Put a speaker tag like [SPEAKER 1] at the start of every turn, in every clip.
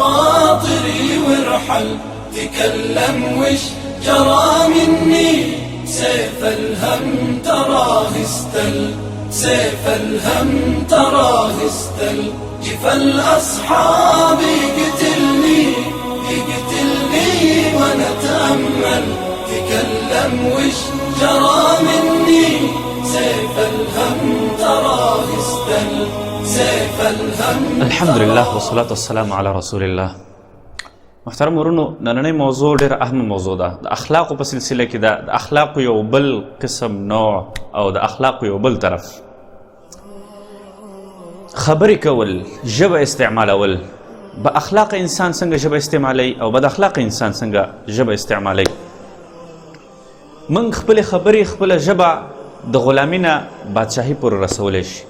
[SPEAKER 1] خاطري وارحل تكلم وش جرى مني سيف الهم تراه استل سيف الهم تراه استل جف الأصحاب يقتلني ونتأمل تكلم وش جرى مني سيف الهم تراه استل سيف الهم.
[SPEAKER 2] الحمد لله والصلاة والسلام على رسول الله. محترم ورونو نننی موضوع ډېر اهم موضوع ده. د اخلاقو په سلسله کې ده. د اخلاقو یو بل قسم نوع او د اخلاقو یو بل طرف خبرې کول، ژبه استعمالول. با اخلاق انسان څنګه ژبه استعمالوي او بد اخلاق انسان څنګه ژبه استعمالوي. من خپل خبرې خپل ژبه د غلامي نه بادشاهي پورې رسولی شي.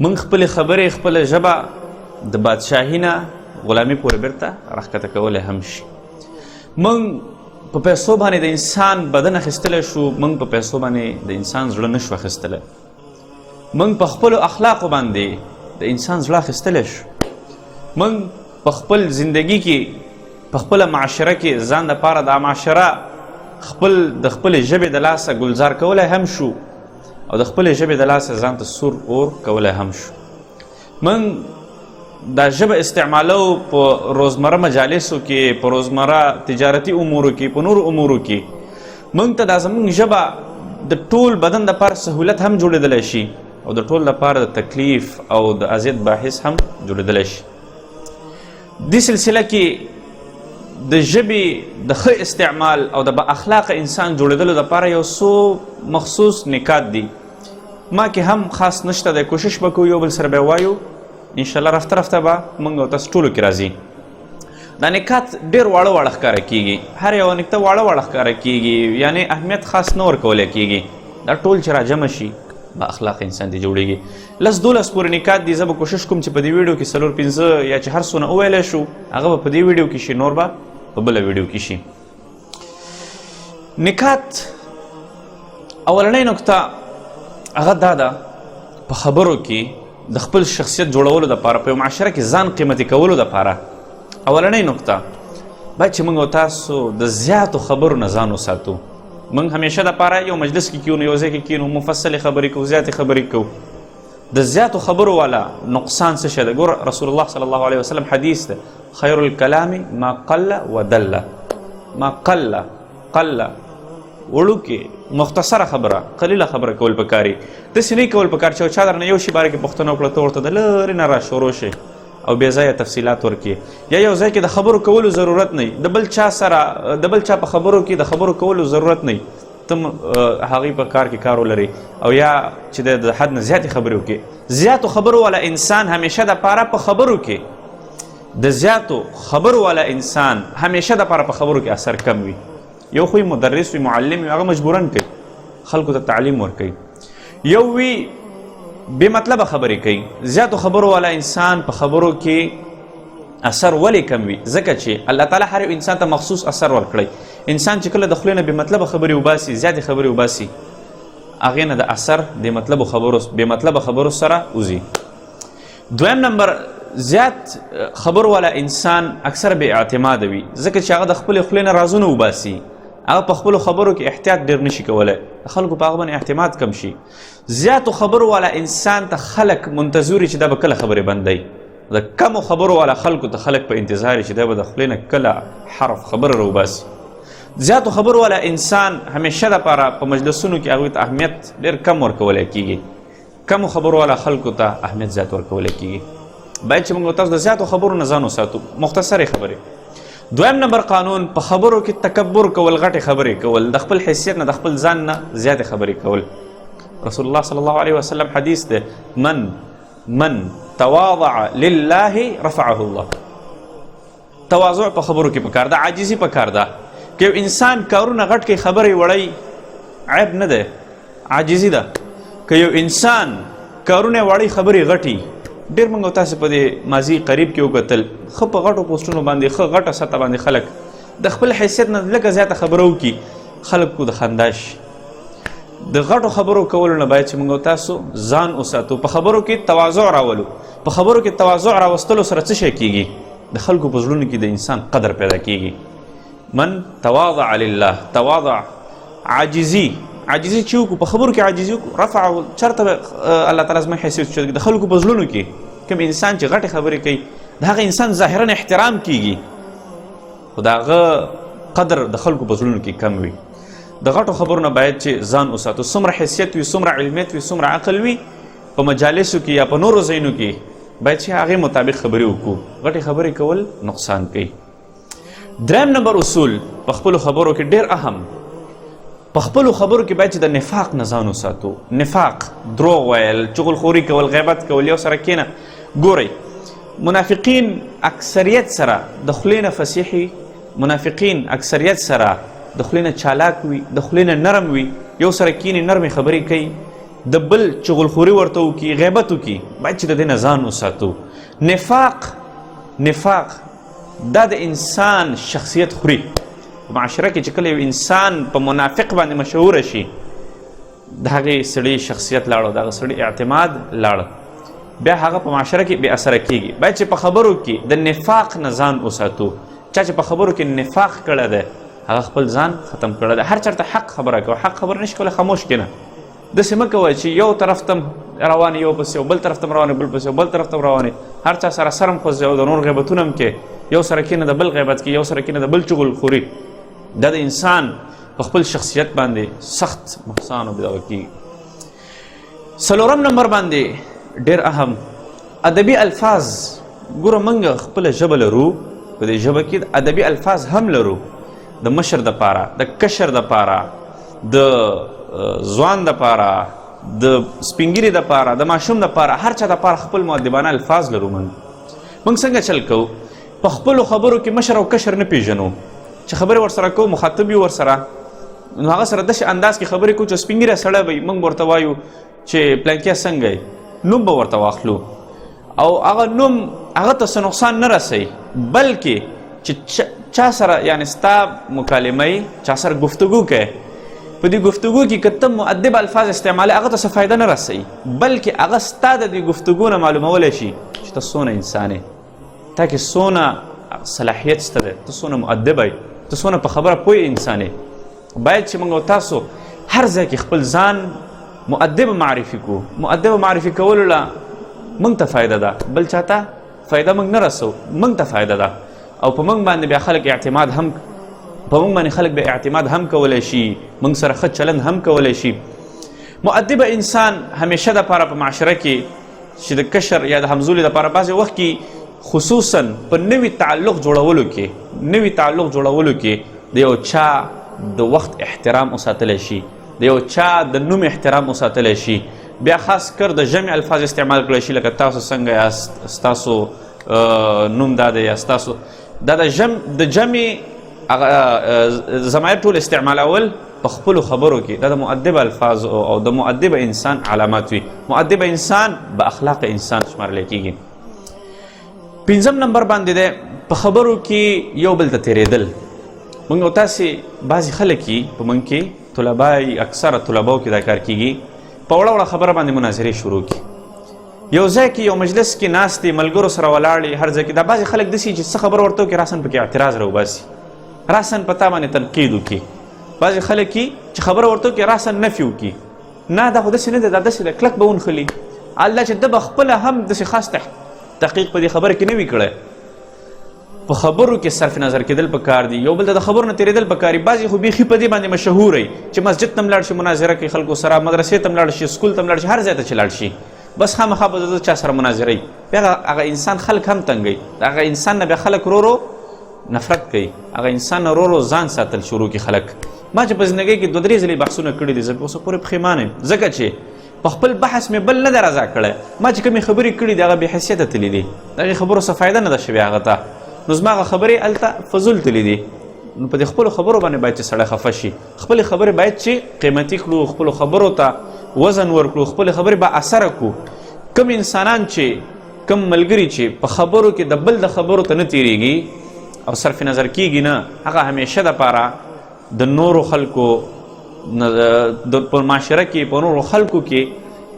[SPEAKER 2] من خپل خبرې خپل ژبه د بادشاهي نه غلامي پورې بیرته راښکته کولی هم شي. من په پیسو باندې د انسان بدن اخیستلی شو، من په پیسو باندې د انسان زړه نشو اخیستلی. من په خپلو اخلاقو باندې د انسان زړه اخیستلی شو. من په خپل زندگی کې په خپله معاشره کې ځان دپاره دا معاشره د خپلې ژبې د لاسه ګلزار کولی هم شو او د خپلې ژبې د لاسه ځان ته سور اور کولی هم شو. من دا ژبه استعمالو په روزمره مجالسو کې، په روزمره تجارتي امورو کې، په نورو امورو کې موږ ته دا زموږ ژبه د ټول بدن دپاره سهولت هم جوړېدلی شي او د ټول لپاره د تکلیف او د اذیت باعث هم جوړېدلی شي. دې سلسله کې د ژبې د ښه استعمال او د با اخلاقه انسان جوړېدلو دپاره یو څو مخصوص نکات دي. ما کې هم خاص نشته دی، کوشش به کوو یو بل سره به وایو انشاءالله. رفته رفته به موږ او تاسو ټولو کې راځي. دا نکات ډېر واړه واړه ښکاره کېږي، هر یوه نکته واړه واړه ښکاره کېږي، یعنې اهمیت خاص نه ورکولی کېږي. دا ټول چې راجمع شي با اخلاق انسان دی جوړیږي. 10-12 پورې نکات دي. زه به کوشش کوم چې په دې ویډیو کې 4-5 یا چې هر څونه وویلی شو هغه به په دې ویډیو کې شي، نور به په بله ویډیو کې شي. نکات اولنۍ نکته هغه دا ده، په خبرو کې د خپل شخصیت جوړولو دپاره، په یو معاشره کې ځان قیمتي کولو دپاره اولنۍ نکته باید چې موږ او تاسو د زیاتو خبرو نه ځان وساتو. موږ همیشه دپاره یو مجلس کې کیو، یو ځای کې کینو، مفصلې خبرې کوو، زیاتې خبرې کوو. د زیاتو خبرو والا نقصان څه شی ده؟ ګوره رسول الله صلی الله علیه وسلم حدیث ده، خیر الکلام ما قل ودل. ما قل وړوکې مختصره خبره، قلیله خبره کول پکاري. داسې نه کول پکار چې چا درنه یو شي باره کې پوښتنه وکړه ته ورته د لرې نه راشروع شي او بې ځایه تفصیلات ورکړي، یا یو ځای کې د خبرو کولو ضرورت نه وي، د بل چا په خبرو کې د خبرو کولو ضرورت نه وي، ته هغوی په کار کې کار ولري او یا چې د حد نه زیاتې خبرې وکړي. زیاتو خبرو والا انسان همیشه دپاره په خبرو کې د زیاتو خبرو والا انسان همیشه دپاره په خبرو کې اثر کم وي. یو خو مدرس وي، معلم وي، هغه مجبورن کوي خلکو ته تعلیم ورکوي. یو وي بې مطلبه خبرې کوي. زیاتو خبرو والا انسان په خبرو کې اثر ولې کم وي؟ ځکه چې الله تعالی هر یو انسان ته مخصوص اثر ورکړی. انسان چې کله د خولې نه بې مطلبه خبرې وباسي، زیاتې خبرې وباسي، هغې نه د اثر بې مطلبه خبرو سره وځي. دویم نمبر، زیات خبر والا انسان اکثر بې اعتماده وي، ځکه چې هغه د خپلې خولې نه رازونه وباسي، هغه په خپلو خبرو کې احتیاط ډېر نشي کولی، د خلکو په هغه باندې اعتماد کم شي. زیاتو خبرو والا انسان ته خلک منتظر وي چې دا به کله خبرې بندوي. د کمو خبرو والا خلکو ته خلک په انتظار چې دا به د خولې نه کله حرف خبره راوباسي. زیاتو خبرو والا انسان همیشه دپاره په مجلسونو کې هغوی ته اهمیت ډېر کم ورکولی کېږي. کمو خبرو والا خلکو ته اهمیت زیات ورکولی کېږي. باید چې موږ تاسو د زیاتو خبرو نه ځان وساتو، مختصرې خبرې. دویم نمبر قانون، په خبرو کې تکبر کول، غټې خبرې کول، د خپل حیثیت نه د خپل ځان نه زیاتې خبرې کول. رسول الله صلی الله علیه وسلم حدیث ده، من تواضع لله رفعه الله. تواضع په خبرو کې پکار ده، عاجزي پکار ده. که یو انسان کارونه غټ کوي، خبرې وړی، عیب نه ده، عاجزي ده. که یو انسان کارونه وړی، خبرې غټي، ډېر موږ تاسو په دې ماضي قریب کې وکتل، ښه په غټو پوسټونو باندې، ښه غټه سطح باندې خلک د خپل حیثیت نه لږه زیاته خبره وکړي، خلکو د خندا شي. د غټو خبرو کولو نه باید چې موږ تاسو ځان وساتو. په خبرو کې تواضع راولو. په خبرو کې تواضع راوستلو سره څه شی کېږي؟ د خلکو په زړونو کې د انسان قدر پیدا کیږي. من تواضع لله، تواضع عاجزي چې وکړو په خبرو کې عاجزي وکړو، رفعه چېرته الله تعالی زما حیثیت شو د خلکو په زړونو کې کوم انسان چې غټې خبرې کوي د هغه انسان ظاهرا احترام کیږي خو د هغه قدر د خلکو په زړونو کې کم وي. د غټو خبرو نه باید چې ځان وساتو، څومره حیثیت وي، څومره علمیت وي، څومره عقل وي، په مجالسو کې یا په نورو ځایونو کې باید چې هغې مطابق خبرې وکړو. غټې خبرې کول نقصان کوي. دریم نمبر اصول په خپلو خبرو کې ډېر اهم، په خپلو خبرو کې باید چې د نفاق نه ځان وساتو. نفاق، دروغ ویل، چغلخوري کول، غیبت کول. یو سره کښېنه ګورئ منافقین اکثریت سره د خولې نه فصیحي، منافقین اکثریت سره د خولې نه چالاک وي، د خولې نه نرم وي، یو سره کینی نرمې خبرې کوي، د بل چغلخوري ورته وکړي، غیبت وکړي. باید چې د دې نه ځان وساتو. نفاق دا د انسان شخصیت خوري. په معاشره کې چې کله یو انسان په منافق باندې مشهوره شي د هغې سړي شخصیت لاړو، د هغه سړي اعتماد لاړه، بیا هغه په معاشره کې بې اثره کیږي. باید چې په خبرو کې د نفاق نه ځان وساتو. چا چې په خبرو کې نفاق کړی دی هغه خپل ځان ختم کړی دی. هر چېرته حق خبره کوه، حق خبره نشي کولی، خاموش کښېنه. داسې مه کوه چې یو طرف ته روانې یو پسې، او بل طرف ته روانې بل پسې، او بل طرف ته روانې، هر چا سره سرم خوځي او د نور غیبتونه هم کې، یو سره کښېنه د بل غیبت کې، یو سره کښېنه د بل چغلخوري. دا د انسان په خپل شخصیت باندې سخت نقصان او دغه کېږي. څلورم نمبر باندې ډېر اهم ادبي الفاظ. ګوره موږ خپله ژبه لرو، په دې ژبه کې ادبي الفاظ هم لرو، د مشر دپاره، د کشر دپاره، د ځوان دپاره، د سپینګیري دپاره، د ماشوم دپاره، هر چا دپاره خپل مؤدبانه الفاظ لرو. موږ څنګه چل کوو؟ په خپلو خبرو کې مشر او کشر نه پیژنو، چې خبرې ورسره کوو مخاطب یو ورسره، نو هغه سره داسې انداز کې خبرې کوو چې سپینګیری سړی به موږ ورته وایو چې پلانکیه څنګه یې، نوم به ورته واخلو، او هغه نوم هغه ته څه نقصان نه رسوي، بلکې چې چا سره یعنې ستا مکالمه یې چا سره گفتگو کوي، په دې گفتگو کې که ته مؤدب الفاظ استعمالوي هغه ته څه فایده نه رسوي، بلکې هغه ستا د دې گفتگو نه معلومولی شي چې ته څونه انسان یې، تا کې څونه صلاحیت شته دی، ته څونه مؤدبه یې، ته څونه په خبره پوه انسان یې. باید چې موږ او تاسو هر ځای کې خپل ځان مؤدب معرفي کړو. مؤدب معرفي کولو له موږ ته فایده ده، بل چاته فایده موږ نه رسو، موږ ته فایده ده، او په موږ باندې بیا خلک اعتماد هم، په موږ باندې خلک بیا اعتماد هم کولی شي، موږ سره ښه چلند هم کولی شي. مؤدب انسان همیشه دپاره په معاشره کې چې د کشر یا د همزولي دپاره بعضې وخت کې خصوصا په نوي تعلق جوړولو کې د یو چا د وخت احترام وساتلی شي، د یو چا د نوم احترام وساتلی شي، بیا خاص کر د جمع الفاظ استعمال کړی شي، لکه تاسو څنګه یاست، ستاسو نوم دا دی، یا ستاسو دا د جمع ضمایر ټول استعمالول په خپلو خبرو کې دا د مؤدب الفاظ او د مؤدب انسان علامات وي. مؤدب انسان با اخلاق انسان شمارلی کېږي. پنځم نمبر باندې دی په خبرو کې یو بل ته تېرېدل. موږ او تاسې بعضې خلک یي په موږ کې طلبا، اکثره طلباو کې دا کار کېږي، په وړه وړه خبره باندې مناظرې شروع کړي، یو ځای کې یو مجلس کې ناست دي، ملګرو سره ولاړ، هر ځای کې دا بعضې خلک داسې چې څه خبره ورته وکړي راسن پکې اعتراض راوباسي، راسن په تا باندې تنقید وکړي. بعضې خلک یي چې خبره ورته وکړي راسن نفي وکړي، نه دا خو داسې نه دی، دا داسې دی، کلک به ونښلي. الله چې ده به خپله هم داسې خاص تحقیق په دې خبره کې نه وي کړی. په خبرو کې صرف نظر کېدل پکار دي، یو بل ته د خبرو نه تېرېدل پکار دي. بعضې خو بیخي په دې باندې مشهور وي چې مسجد ته هم لاړ شي مناظره کوي خلکو سره، مدرسې ته هم لاړ شي، سکول ته هم لاړ شي، هر ځای ته چې لاړ شي بس خامخا به د چا سره مناظره وي. بیا هغه انسان خلک هم تنګوي، هغه انسان نه بیا خلک ورو نفرت کوي، هغه انسان نه ورو ځان ساتل شروع کړي خلک. ما چې په زندګۍ کې 2-3 ځلې بحثونه کړي دي، زه اوسه پورې پښیمانه یم، ځکه چې په خپل بحث مې بل نه دی رضا کړی. ما چې کومې خبرې کړي دي هغه بې حیثیته تللي دي، د هغې خبرو څه فایده نه ده شوې هغه ته، نو زما هغه خبرې هلته فضول تللي دي. نو په دې خپلو خبرو باندې باید چې سړی خفه شي، خپلې خبرې باید چې قیمتي کړو، خپلو خبرو ته وزن ورکړو، خپلې خبرې با اثره کړو. کم انسانان چې کم ملګري چې په خبرو کې د بل د خبرو ته نه تېرېږي او صرف نظر کېږي نه، هغه همیشه دپاره د نورو خلکو په معاشره کې په نورو خلکو کې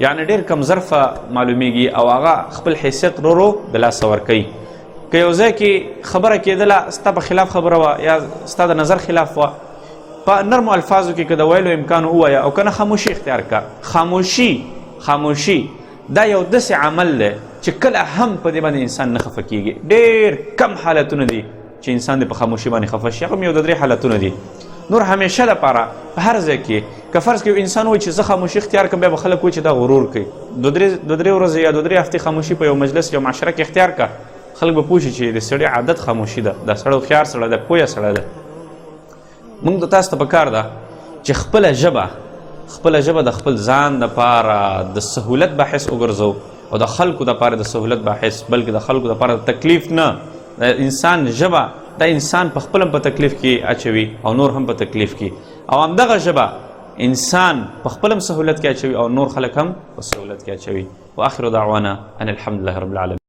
[SPEAKER 2] یعنې ډېر کم ظرفه معلومیږي او هغه خپل حیثیت ورو د لاسه ورکوي. که یو ځای کې خبره کېدله ستا په خلاف خبره وه یا ستا د نظر خلاف وه، په نرمو الفاظو کې که د ویلو امکان ووایه او که نه خاموشي اختیار کړه. خاموشي دا یو داسې عمل دی چې کله هم په دې باندې انسان نه خفه کېږي. ډېر کم حالتونه دي چې انسان د په خاموشي باندې خفه شي، هغه یو د 3 حالتونه دي. نور همیشه دپاره په هر ځای کې که فرض کړو انسان وایي چې زه خاموشي اختیار کړم، بیا به خلک وایي چې دا غرور کوي. 2-3 ورځې یا 2-3 هفتې خاموشي په یو مجلس یو معاشره کې اختیار کړه، خلک به پوه شي چې د سړي عادت خاموشي ده، دا سړی هوښیار سړی ده، پویه سړی ده. موږ د تاسو ته پکار ده چې خپله ژبه د خپل ځان دپاره د سهولت باحث وګرځو او د خلکو دپاره د سهولت باحث، بلکې د خلکو دپاره د تکلیف نه. د انسان ژبه دا انسان په خپل هم په تکلیف کې اچوي او نور هم په تکلیف کې، او همدغه ژبه انسان په خپل هم سهولت کې اچوي او نور خلک هم په سهولت کې اچوي. واخر دعوانا ان الحمد لله رب العالمين.